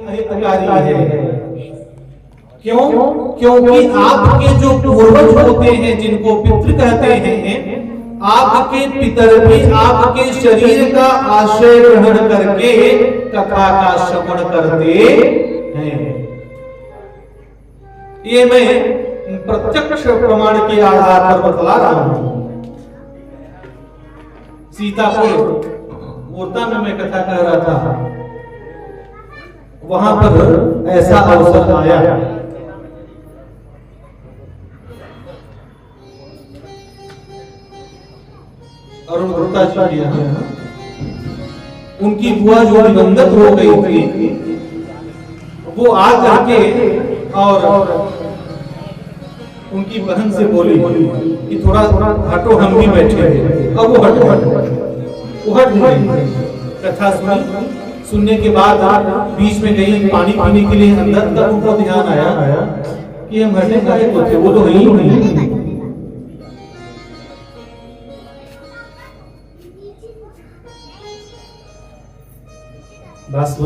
अहितकारी है। क्यों? क्योंकि आपके जो पूर्वज होते हैं, जिनको पितृ कहते हैं, आपके पितर भी आपके शरीर का आश्रय ग्रहण करके कथा का श्रवण करते हैं। ये मैं प्रत्यक्ष प्रमाण के आधार पर बतला रहा हूं। सीतापुर मूर्ता में मैं कथा कह रहा था, वहां पर ऐसा अवसर आया। अरुण गुप्ता जी उनकी बुआ जो दिवंगत हो गई थी, वो आ करके और उनकी बहन से बोली कि थोड़ा हटो, हम भी बैठे हैं। अब वो हट गई। कथा सुनने के बाद बीच में गई पानी पीने के लिए अंदर, तब उनको ध्यान आया कि हम हटने का एक थे, वो तो ही नहीं। बस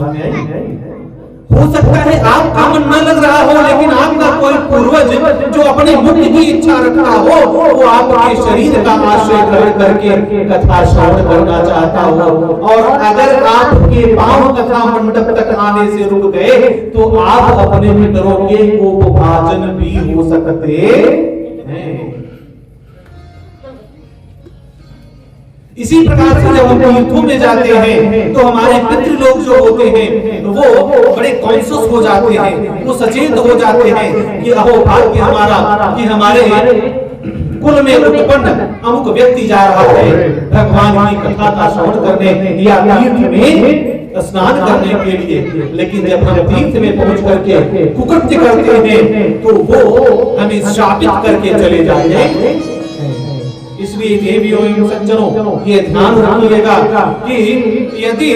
हो सकता है आपका मन न लग रहा हो, लेकिन आपका कोई पूर्वज जो अपने मुक्ति की इच्छा रखता हो, वो आपके शरीर का आश्रय ग्रहण करके कथा श्रवण करना चाहता हो। और अगर आपके पांव कथा मंडप तक आने से रुक गए तो आप अपने मित्रों के उपभाजन भी हो सकते हैं। इसी प्रकार से जब हम तीर्थों में जाते हैं तो हमारे पितृ लोग जो होते हैं वो बड़े कॉन्शियस हो जाते हैं, वो सचेत हो जाते हैं कि अहो भाग्य हमारा कि हमारे कुल में उत्पन्न अमुक व्यक्ति जा रहा है भगवान की कथा का श्रवण करने या तीर्थ में स्नान करने के लिए। लेकिन जब हम तीर्थ में पहुंच करके कुकृत्य करते हैं तो वो हमें शापित करके चले जाते हैं। इसलिए देवियों एवं सज्जनों ये ध्यान रखिएगा कि यदि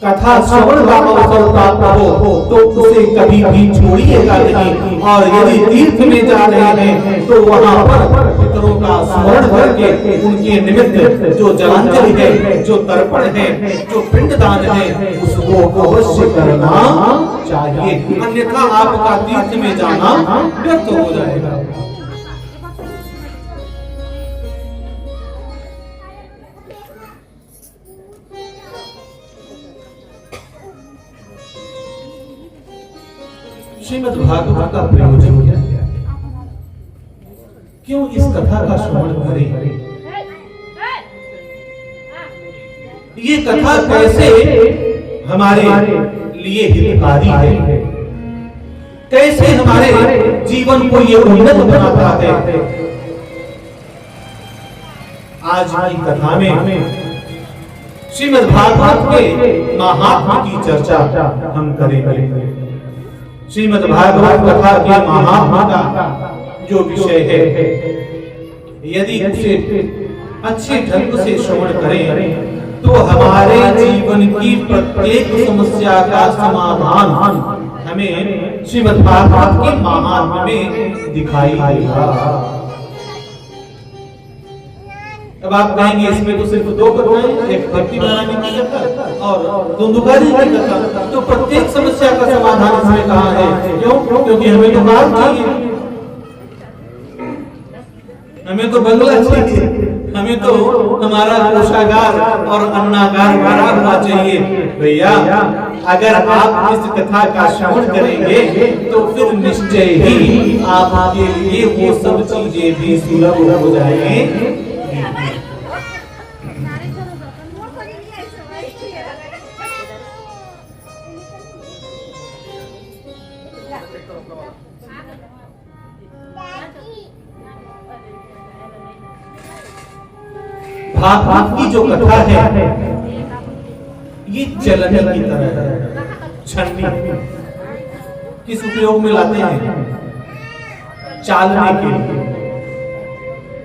कथा श्रवण का अवसर प्राप्त हो तो उसे कभी भी छोड़िएगा नहीं। और यदि तीर्थ में जा रहे हैं तो वहां पर पितरों का स्मरण करके उनके निमित्त जो जलांजलि है, जो तर्पण है, जो पिंडदान है, उसको अवश्य करना चाहिए, अन्यथा आपका तीर्थ में जाना व्यर्थ हो जाएगा। श्रीमद् भागवत का प्रयोजन क्या है? क्यों इस कथा का श्रवण करें? ये कथा कैसे हमारे लिए हितकारी है, कैसे हमारे जीवन को ये उन्नत बनाता है। आज की कथा में श्रीमद् भागवत के महात्म्य की चर्चा हम करेंगे। श्रीमद् भागवत कथा के महात्म्य का जो विषय है, यदि उसे अच्छे ढंग से श्रवण करें तो हमारे जीवन की प्रत्येक समस्या का समाधान हमें श्रीमद् भागवत के महात्म्य में दिखाई देगा। अब आप कहेंगे इसमें तो सिर्फ दो कथाएं, एक भक्ति महारानी की कथा और धुंधुकारी की कथा, तो प्रत्येक समस्या का समाधान इसमें कहाँ है? क्यों? क्योंकि हमें तो माल चाहिए, हमें तो बंगला चाहिए, हमें तो हमारा कोषागार और अन्नागार भरा हुआ चाहिए। भैया अगर आप इस कथा का श्रवण करेंगे तो फिर निश्चय ही आपके लिए वो सब चीजें भी सुलभ हो जाएंगे। भागवत की जो कथा है ये चलने की तरह है। छन्नी किस उपयोग में लाते हैं? चालने के लिए।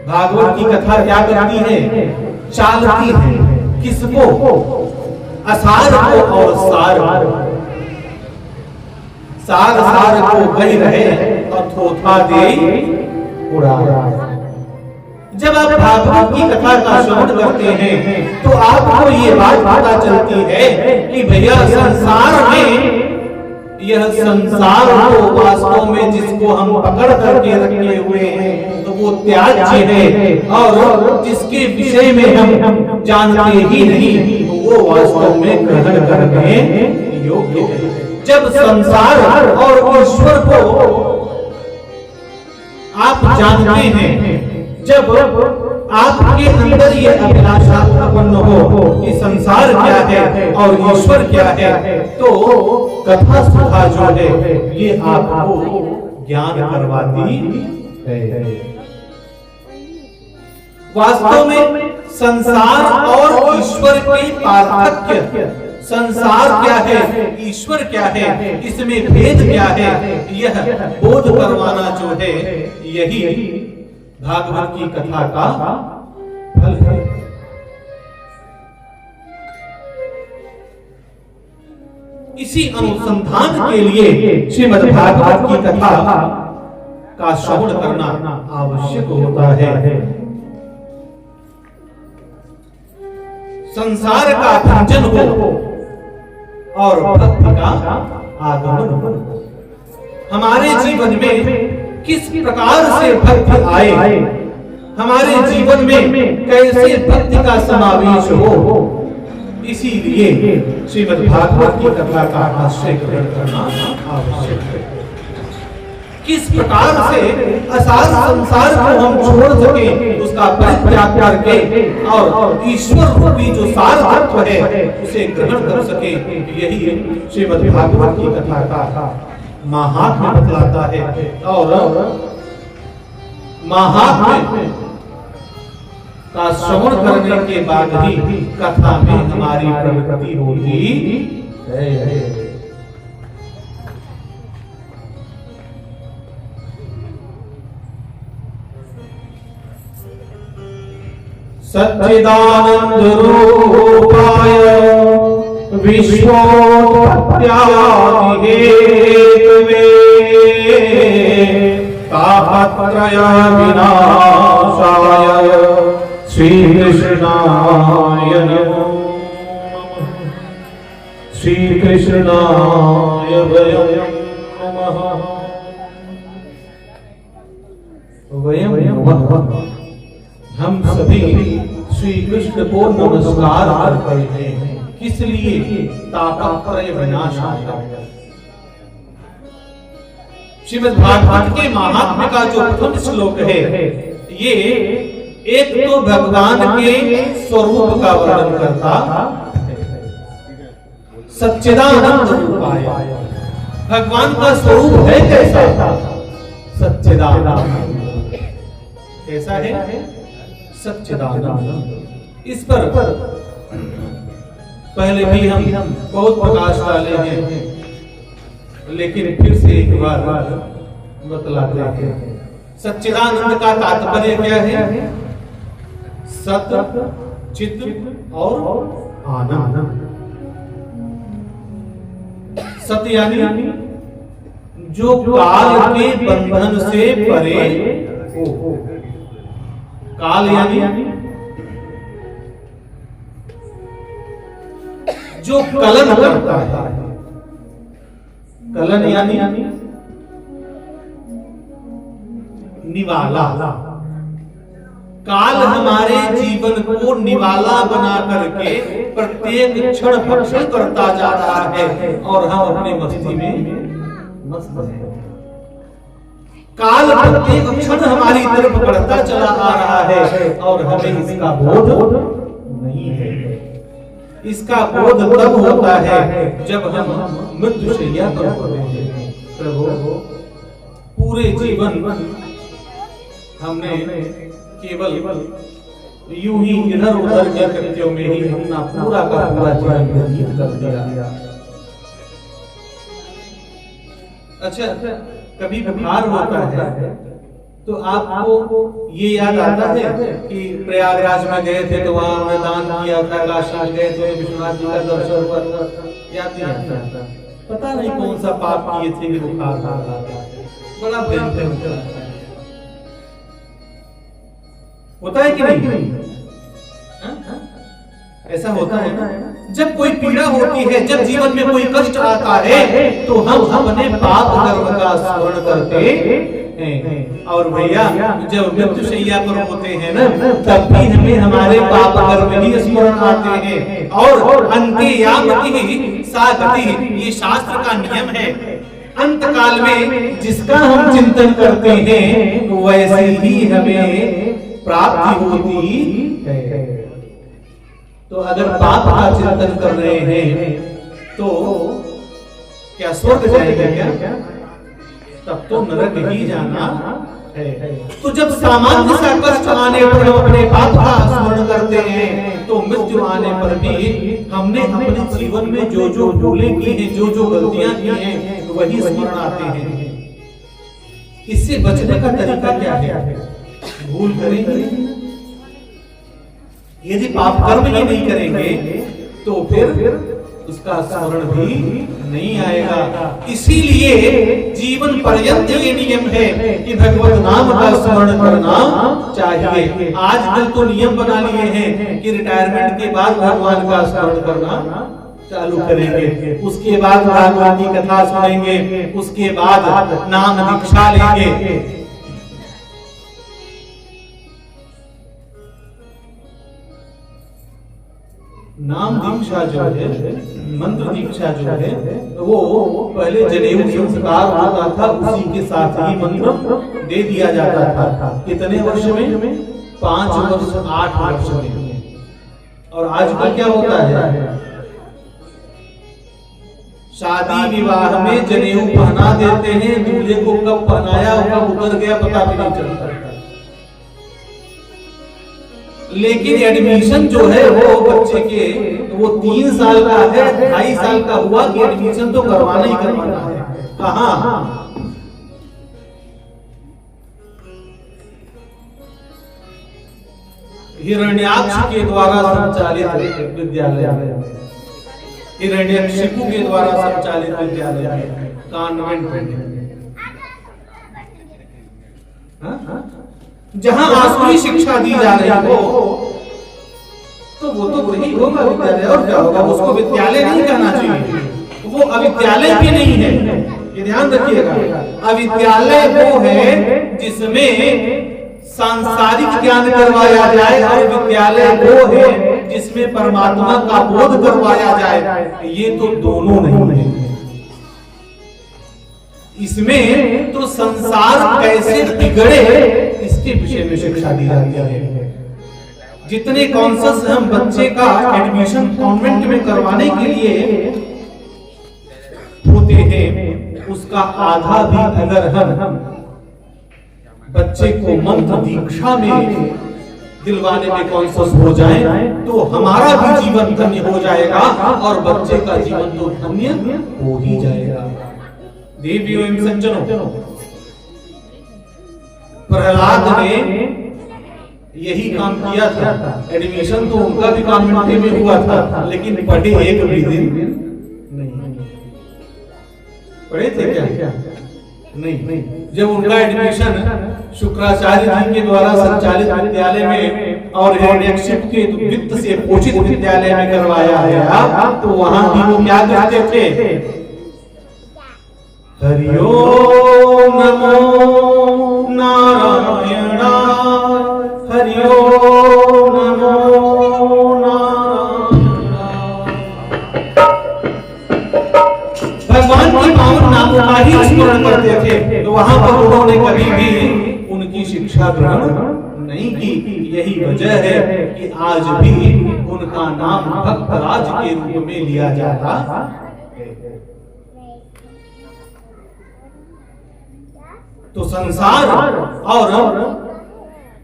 भागवत की कथा क्या करती है? चालती है। किसको? असार को और सार सार सार को गई रहे और थोथा दे उड़ा। जब आप भागवत की कथा का श्रवण करते हैं तो आपको ये बात पता चलती है कि भैया संसार में यह संसार को वास्तव में जिसको हम पकड़ करके रखे हुए हैं तो वो त्याज्य है, और जिसके विषय में हम जानते ही नहीं तो वो वास्तव में ग्रहण करने योग्य है। जब संसार और ईश्वर को आप जानते हैं, जब आपके अंदर ये अभिलाषा उत्पन्न हो कि संसार क्या है और ईश्वर क्या है, तो कथा सुधा जो है ये आपको ज्ञान करवाती है। वास्तव में संसार और ईश्वर के पार्थक्य, संसार क्या है, ईश्वर क्या है, इसमें भेद क्या है, यह बोध करवाना जो है यही भागवत की कथा का फल है। इसी अनुसंधान के लिए श्रीमद् भागवत की कथा का श्रवण करना आवश्यक होता है। संसार का भंजन हो और भक्ति का आगमन हो। हमारे जीवन में किस प्रकार से भक्ति आए, हमारे जीवन में कैसे भक्ति का समावेश हो, इसीलिए श्रीमद् भागवत की कथा का आश्रय ग्रहण करना आवश्यक है। किस प्रकार से असार संसार को हम छोड़ सके, उसका परित्याग करके और ईश्वर रूपी जो सार तत्व है उसे ग्रहण कर सके, यही श्रीमद् भागवत की कथा का महात्म्य बतलाता है। और महात्म्य का श्रवण करने के बाद ही कथा में हमारी प्रवृत्ति होती है। सच्चिदानंद रूपाय विश्वोत्पत्त्यादि हेतवे तापत्रय विनाशाय श्री कृष्णाय नमः। श्री कृष्णाय वयं नमः। वयं नमः। हम सभी श्री कृष्ण को नमस्कार करते हैं। किस लिए? तापत्रय विनाशाय। श्रीमद् भागवत के महात्म्य का जो प्रथम श्लोक है, ये एक तो भगवान के स्वरूप का वर्णन करता है। सच्चिदानंद रूपाय, भगवान का स्वरूप है कैसा? सच्चिदानंद। कैसा है? सच्चिदानंद। इस पर पहले भी हम बहुत प्रकाश डाले हैं, लेकिन फिर से एक बार बतलाते हैं। सच्चिदानंद का तात्पर्य क्या है? सत, चित और आनंद। सत यानी जो काल के बंधन से परे हो। काल यानी जो कलन करता है। कलन यानी निवाला। काल हमारे जीवन को निवाला बना करके प्रत्येक क्षण भक्षण करता जा रहा है और हम अपनी मस्ती में मस्त हैं। काल प्रत्येक क्षण हमारी तरफ बढ़ता चला आ रहा है और हमें इसका बोध नहीं है। इसका बोध तब होता है जब हम मृत्युशैया पर होते हैं। प्रभु, पूरे जीवन हमने केवल यूं ही इधर उधर के कृत्यों में ही अपना पूरा का पूरा जीवन व्यतीत कर दिया। अच्छा, कभी बुखार होता है तो आपको ये याद आता है कि प्रयागराज में गए थे तो वहां हमने दान किया था, काशी गए थे विश्वनाथ जी का दर्शन पर, याद नहीं आता? पता नहीं कौन सा पाप किए थे कि बुखार आ रहा था। बड़ा भयंकर होता है कि नहीं? ऐसा होता है ना, जब कोई पीड़ा होती है, जब जीवन में कोई कष्ट आता है, तो हम अपने पाप कर्म का स्मरण करते हैं। और भैया जब मृत्युशैया पर होते हैं ना, तब भी हमें हमारे पाप कर्म ही स्मरण आते हैं। और अंत्ययामति सा गति, ये शास्त्र का नियम है। अंत काल में जिसका हम चिंतन करते हैं, तो वैसे ही हमें प्राप्ति होती है। तो अगर पाप का चिंतन कर रहे हैं, तो क्या स्वर्ग जाएंगे क्या? तब तो नरक ही जाना है। तो जब सामान्य सा कष्ट आने पर हम अपने पाप का स्मरण करते हैं, तो मृत्यु आने पर भी हमने अपने जीवन में जो जो भूलें की हैं, जो जो गलतियां की हैं, तो वही स्मरण आते हैं। इससे बचने का तरीका क्या है? भूल करेंगे, यदि पाप कर्म ही नहीं करेंगे, तो फिर उसका स्मरण भी नहीं आएगा। इसीलिए जीवन पर्यंत ये नियम है कि भगवत नाम का स्मरण करना चाहिए। आजकल तो नियम बना लिए हैं कि रिटायरमेंट के बाद भगवान का स्मरण करना चालू करेंगे, उसके बाद भागवत की कथा सुनेंगे, उसके बाद नाम दीक्षा लेंगे। नाम दीक्षा जो है, मंत्र दीक्षा जो है, वो पहले जनेऊ संस्कार होता था, उसी के साथ ही मंत्र दे दिया जाता था। कितने वर्ष में? 5 वर्ष 8 वर्ष में। और आजकल क्या होता है? शादी विवाह में जनेऊ पहना देते हैं, दूल्हे को कब पहनाया, कब उतर गया पता भी नहीं चलता। लेकिन एडमिशन जो है वो बच्चे के, वो 3 साल का है, 2.5 साल का हुआ कि एडमिशन तो करवाना ही करवाना है। कहाँ? हिरण्याक्ष के द्वारा संचालित विद्यालय में, हिरण्यकशिपु के द्वारा संचालित विद्यालय में, कॉन्वेंट में, जहां आसुरी शिक्षा दी जा रही हो, तो वो तो वही होगा विद्यालय। और क्या होगा? उसको विद्यालय नहीं कहना चाहिए, वो अविद्यालय भी नहीं है, ये ध्यान रखिएगा। अविद्यालय वो है जिसमें सांसारिक ज्ञान करवाया जाए, और विद्यालय वो है जिसमें परमात्मा का बोध करवाया जाए। ये तो दोनों नहीं है। इसमें तो संसार कैसे बिगड़े, इसके विषय में शिक्षा दी जाती है। जितने कॉन्शस हम बच्चे का एडमिशन कॉन्वेंट में करवाने के लिए होते हैं, उसका आधा भी अगर हम बच्चे को मंत्र दीक्षा में दिलवाने में कॉन्शस हो जाए, तो हमारा भी जीवन धन्य हो जाएगा, और बच्चे का जीवन तो धन्य हो ही जाएगा। देवियों एवं सज्जनों, प्रहलाद ने यही काम किया था। एडमिशन तो उनका भी कॉन्वेंट में हुआ था, लेकिन पढ़े एक भी दिन नहीं। पढ़े थे क्या? नहीं। जब उनका एडमिशन शुक्राचार्य जी के द्वारा संचालित विद्यालय में और हिरण्यकशिपु के वित्त से पोषित विद्यालय में करवाया गया, तो वहां भी वो क्या कहते थे? हरि ओम नमो नारायणाय, हरि ओम नमो नारायणाय। भगवान की पावन नामों का ही स्मरण करते थे, तो वहां पर उन्होंने कभी भी उनकी शिक्षा ग्रहण नहीं की। यही वजह है कि आज भी उनका नाम भक्तराज के रूप में लिया जाता है। तो संसार और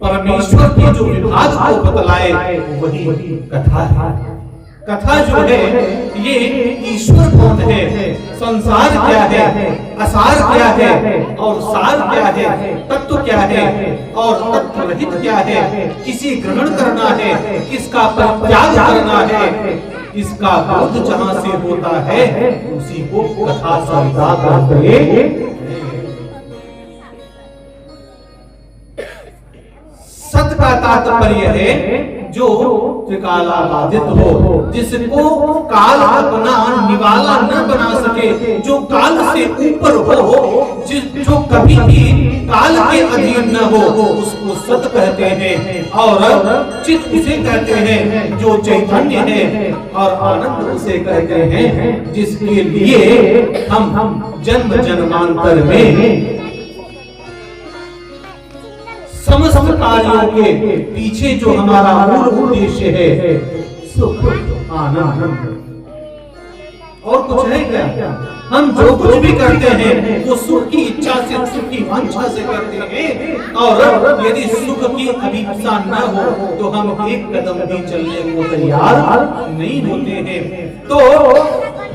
परमेश्वर के जो विभाग को बतलाए, वही कथा है। कथा जो है, ये ईश्वर कौन है, संसार क्या है, असार क्या है, और सार क्या है, तत्व क्या है, और तत्व रहित क्या है, किसे ग्रहण करना है, किसका परित्याग करना है, इसका बोध जहां से होता है, उसी को कथा सरिता कहते हैं। सत का तात्पर्य है जो त्रिकाला बाधित हो, जिसको काल अपना निवाला न बना सके, जो काल से ऊपर हो, जो कभी भी काल के अधीन न हो, उसको सत कहते हैं। और चित उसे कहते हैं जो चैतन्य है, और आनंद उसे कहते हैं जिसके लिए हम जन्म जन्मांतर में समस्त कार्यों के पीछे जो हमारा मूल उद्देश्य है, सुख आनंद, और कुछ है क्या? हम जो कुछ भी करते हैं वो सुख की इच्छा से, सुख की वांछा से करते हैं, और यदि सुख की अभिप्सा न हो तो हम एक कदम भी चलने को तैयार नहीं होते हैं। तो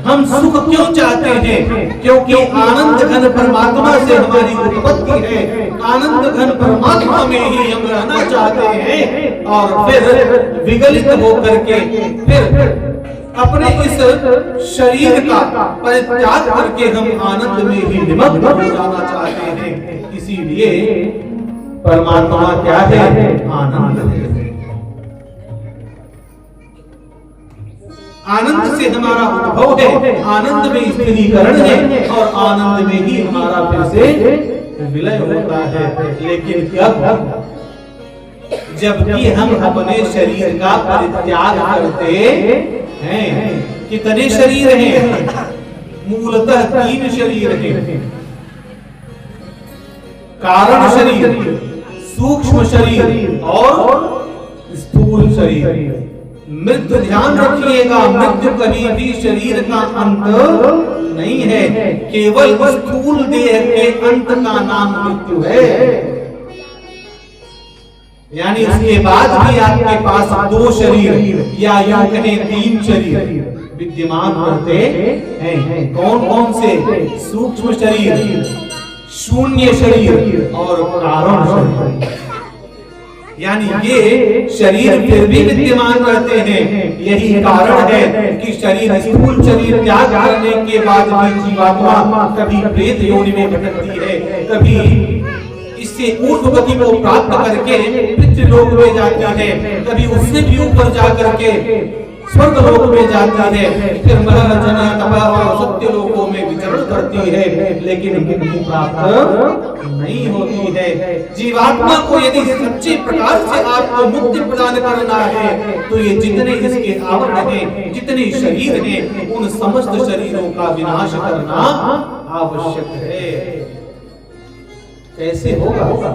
हम सुख क्यों चाहते हैं? क्योंकि आनंद घन परमात्मा से हमारी उत्पत्ति है, आनंद घन परमात्मा में ही हम रहना चाहते हैं, और फिर विगलित होकर के फिर अपने इस शरीर का परित्याग करके हम आनंद में ही निमग्न हो जाना चाहते हैं। इसीलिए परमात्मा क्या है? आनंद है। आनंद से हमारा उद्भव है, आनंद में स्थिरीकरण है, और आनंद में ही हमारा फिर से विलय होता है। लेकिन जबकि हम अपने शरीर का परित्याग करते हैं, कितने शरीर हैं? मूलतः 3 शरीर हैं। कारण शरीर, सूक्ष्म शरीर और स्थूल शरीर। मृत्यु ध्यान रखिएगा, मृत्यु कभी भी शरीर का अंत नहीं है, केवल स्थूल देह के अंत का नाम मृत्यु है। यानी उसके बाद भी आपके पास 2 शरीर या यूं कहें 3 शरीर विद्यमान रहते हैं। कौन कौन से? सूक्ष्म शरीर, शून्य शरीर और कारण शरीर। यानी ये शरीर फिर भी विद्यमान रहते हैं। यही कारण है कि शरीर, स्थूल शरीर त्याग करने के बाद भी जीवात्मा कभी प्रेत योनि में भटकती है, कभी इससे ऊर्ध्व गति को प्राप्त करके पितृलोक में जाती है, कभी उससे भी ऊपर जाकर के स्वर्ग लोक में जाती है, फिर महारचना तपा और सत्य लोकों में विचरण करती है, लेकिन मुक्ति प्राप्त नहीं होती है। जीवात्मा को यदि सच्चे प्रकार से आपको मुक्ति प्रदान करना है तो ये जितने इसके आवरण हैं, जितने शरीर हैं, उन समस्त शरीरों का विनाश करना आवश्यक है। कैसे होगा?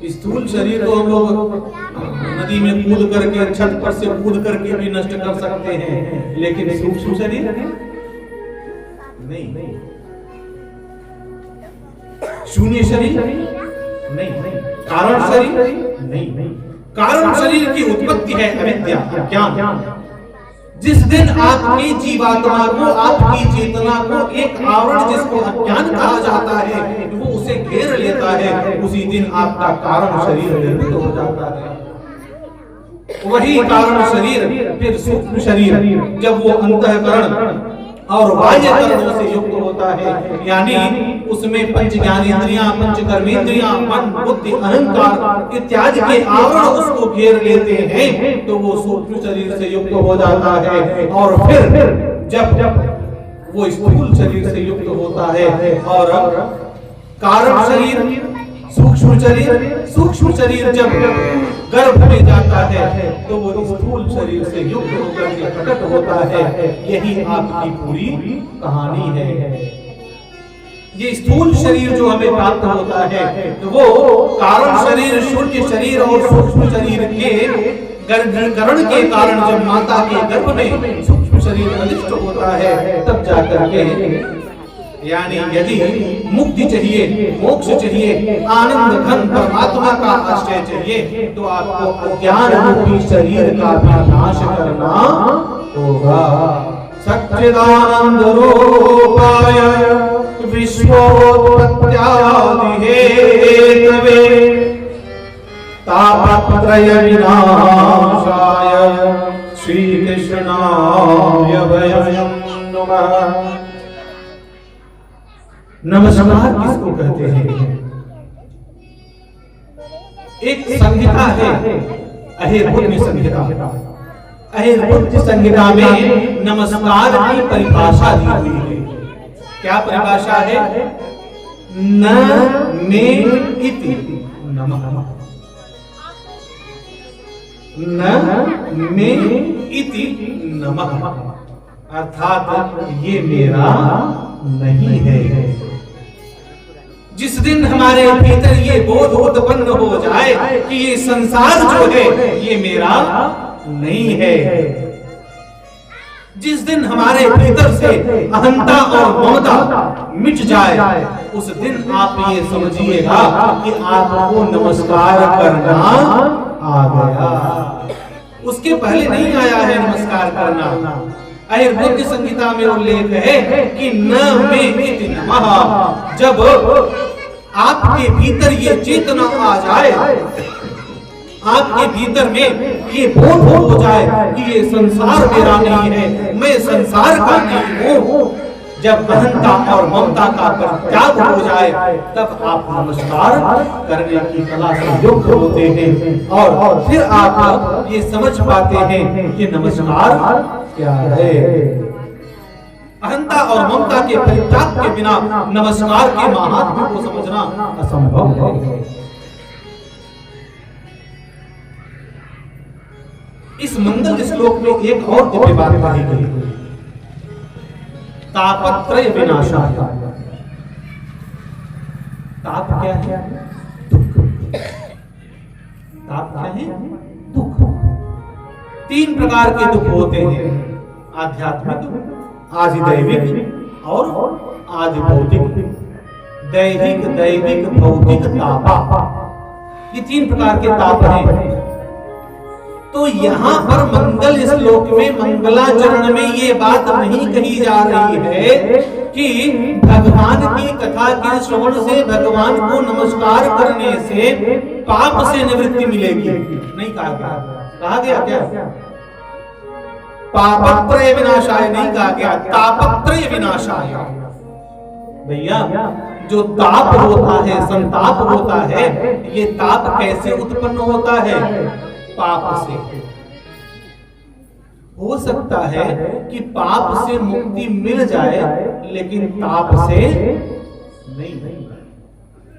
स्थूल शरीर को हम लोग नदी में कूद करके, छत पर से कूद करके भी नष्ट कर सकते हैं, लेकिन सूक्ष्म शरीर नहीं। शून्य शरीर नहीं, कारण शरीर नहीं। कारण शरीर की उत्पत्ति है अविद्या, अज्ञान। जिस दिन आपकी जीवात्मा को, आपकी चेतना को एक आवरण जिसको अज्ञान कहा जाता है वो उसे घेर लेता है, उसी दिन आपका कारण शरीर निर्मित हो जाता है। वही कारण शरीर फिर सूक्ष्म शरीर जब वो अंतःकरण और बाह्य करणों से युक्त होता है, यानी उसमें पंच ज्ञानेंद्रियां, पंच कर्मेंद्रियां, मन, बुद्धि, अहंकार इत्यादि के आवरण उसको घेर लेते हैं, तो वो सूक्ष्म शरीर से युक्त हो जाता है। और फिर जब वो स्थूल शरीर से युक्त होता है और कारण शरीर, सूक्ष्म शरीर जब गर्भ में जाता है तो वो स्थूल शरीर से युक्त होकर के प्रकट होता है। यही आपकी पूरी कहानी है। ये स्थूल शरीर जो हमें प्राप्त होता है तो वो कारण शरीर, शून्य शरीर और सूक्ष्म शरीर के गर्भकरण के कारण जब माता के गर्भ में सूक्ष्म शरीर अनिष्ट होता है तब जाकर के, यानी यदि मुक्ति चाहिए, मोक्ष चाहिए, आनंद घन परमात्मा का आश्रय चाहिए, तो आपको अज्ञान रूपी शरीर का भी नाश करना होगा। सच्चिदानंद रूपाय विश्वोत्पत्त्यादि हेतवे तापत्रय विनाशाय श्री कृष्णाय वयं नमः। नमस्कार किसको कहते हैं? एक संहिता है अहिर्बुद्धि संहिता। अहिर्बुद्धि संहिता में नमस्कार की परिभाषा दी हुई है। क्या परिभाषा है? न मे इति नमः, न मे इति नमः, अर्थात ये मेरा नहीं है। जिस दिन हमारे भीतर ये बोध उत्पन्न हो जाए कि ये संसार जो है ये मेरा नहीं है, जिस दिन हमारे भीतर से अहंता और ममता मिट जाए, उस दिन आप ये समझिएगा कि आपको नमस्कार करना आ गया। उसके पहले नहीं आया है नमस्कार करना। अहिर्बुद्धि संहिता में उल्लेख है कि न मे इति नमः। जब आपके भीतर ये चेतना आ जाए, आपके भीतर में ये बोध हो जाए कि ये संसार मेरा नहीं है, मैं संसार का नहीं हूँ, जब अहंता और ममता का परित्याग हो जाए, तब आप नमस्कार करने की कला से युक्त होते हैं और फिर आप ये समझ पाते हैं कि नमस्कार क्या है। अहंता और ममता के परित्याग के बिना नमस्कार के महात्म्य को समझना असंभव है। इस मंगल श्लोक में एक और दिव्य बात कही गई, तापत्रय विनाशाय। ताप क्या है? दुख। ताप क्या है? दुख। 3 प्रकार के दुख होते हैं, आध्यात्मिक, आधिदैविक और आदि भौतिक। दैहिक, दैविक, भौतिक, तापा, ये 3 प्रकार के ताप हैं। तो यहाँ पर मंगल श्लोक में मंगलाचरण में ये बात नहीं कही जा रही है कि भगवान की कथा के श्रवण से, भगवान को नमस्कार करने से पाप से निवृत्ति मिलेगी, नहीं कहा गया। कहा गया क्या? पापत्रय विनाशाय नहीं कहा गया, तापत्रय विनाशाय। भैया, जो ताप होता है, संताप होता है, ये ताप कैसे उत्पन्न होता है? पाप से। हो सकता है कि पाप से मुक्ति मिल जाए, लेकिन ताप से नहीं।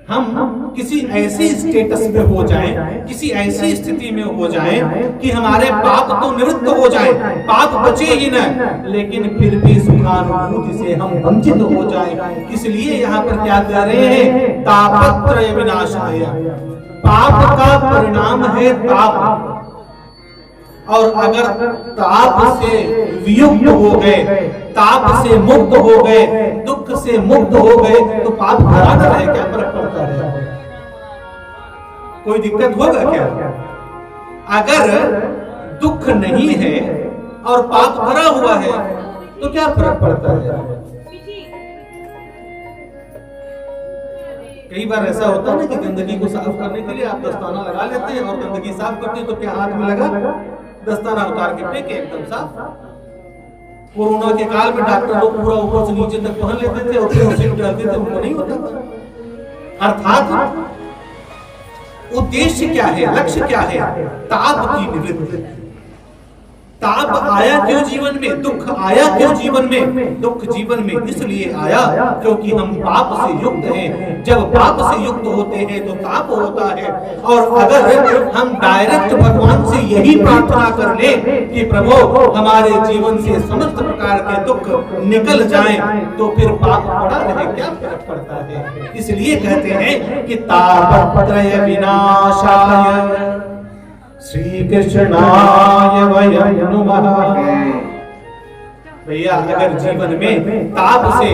हम किसी ऐसी स्टेटस में हो जाएं, किसी ऐसी स्थिति में हो जाएं कि हमारे पाप तो निवृत्त हो जाए, पाप बचे ही न, लेकिन फिर भी सुखानुभूति से हम वंचित हो जाएं। इसलिए यहाँ पर क्या कह रहे हैं? तापत्रय विनाशाय। पाप का परिणाम है ताप, और अगर ताप से वियुक्त हो गए, ताप से मुक्त हो गए, दुख से मुक्त हो गए, तो पाप भरा न रहे, क्या फर्क पड़ता है? कोई दिक्कत होगा क्या? अगर दुख नहीं है और पाप भरा हुआ है तो क्या फर्क पड़ता है? कई बार ऐसा होता है ना कि गंदगी को साफ करने के लिए आप दस्ताना लगा लेते हैं और गंदगी साफ करते हैं, तो क्या हाथ में लगा? दस्ताना उतार के फेंके, एकदम साफ। कोरोना के काल में डॉक्टर लोग पूरा ऊपर से नीचे तक पहन लेते थे और फिर उसे डालते थे, उनको नहीं होता था। अर्थात उद्देश्य क्या है, लक्ष्य क्या है? ताप की निवृत्ति। ताप आया क्यों जीवन में? दुख आया क्यों जीवन में? दुख जीवन में इसलिए आया क्योंकि हम पाप से युक्त हैं। जब पाप से युक्त होते हैं तो ताप होता है। और अगर हम डायरेक्ट भगवान से यही प्रार्थना कर ले कि प्रभु हमारे जीवन से समस्त प्रकार के दुख निकल जाएं, तो फिर पाप पड़ा रहे, क्या फर्क पड़ता है? इसलिए कहते हैं कि तापत्रय विनाशाय श्री कृष्णाय वयं नमः। भैया, अगर जीवन में ताप से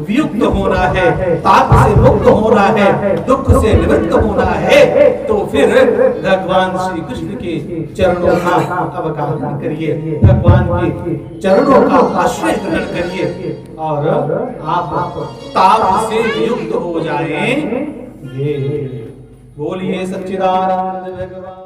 वियुक्त होना है, ताप से मुक्त होना है, दुख से निवृत्त होना है, तो फिर भगवान श्री कृष्ण के चरणों का अवगाहन करिए, भगवान के चरणों का आश्रय ग्रहण करिए और आप ताप से वियुक्त हो जाएंगे। बोलिए सच्चिदानंद भगवान।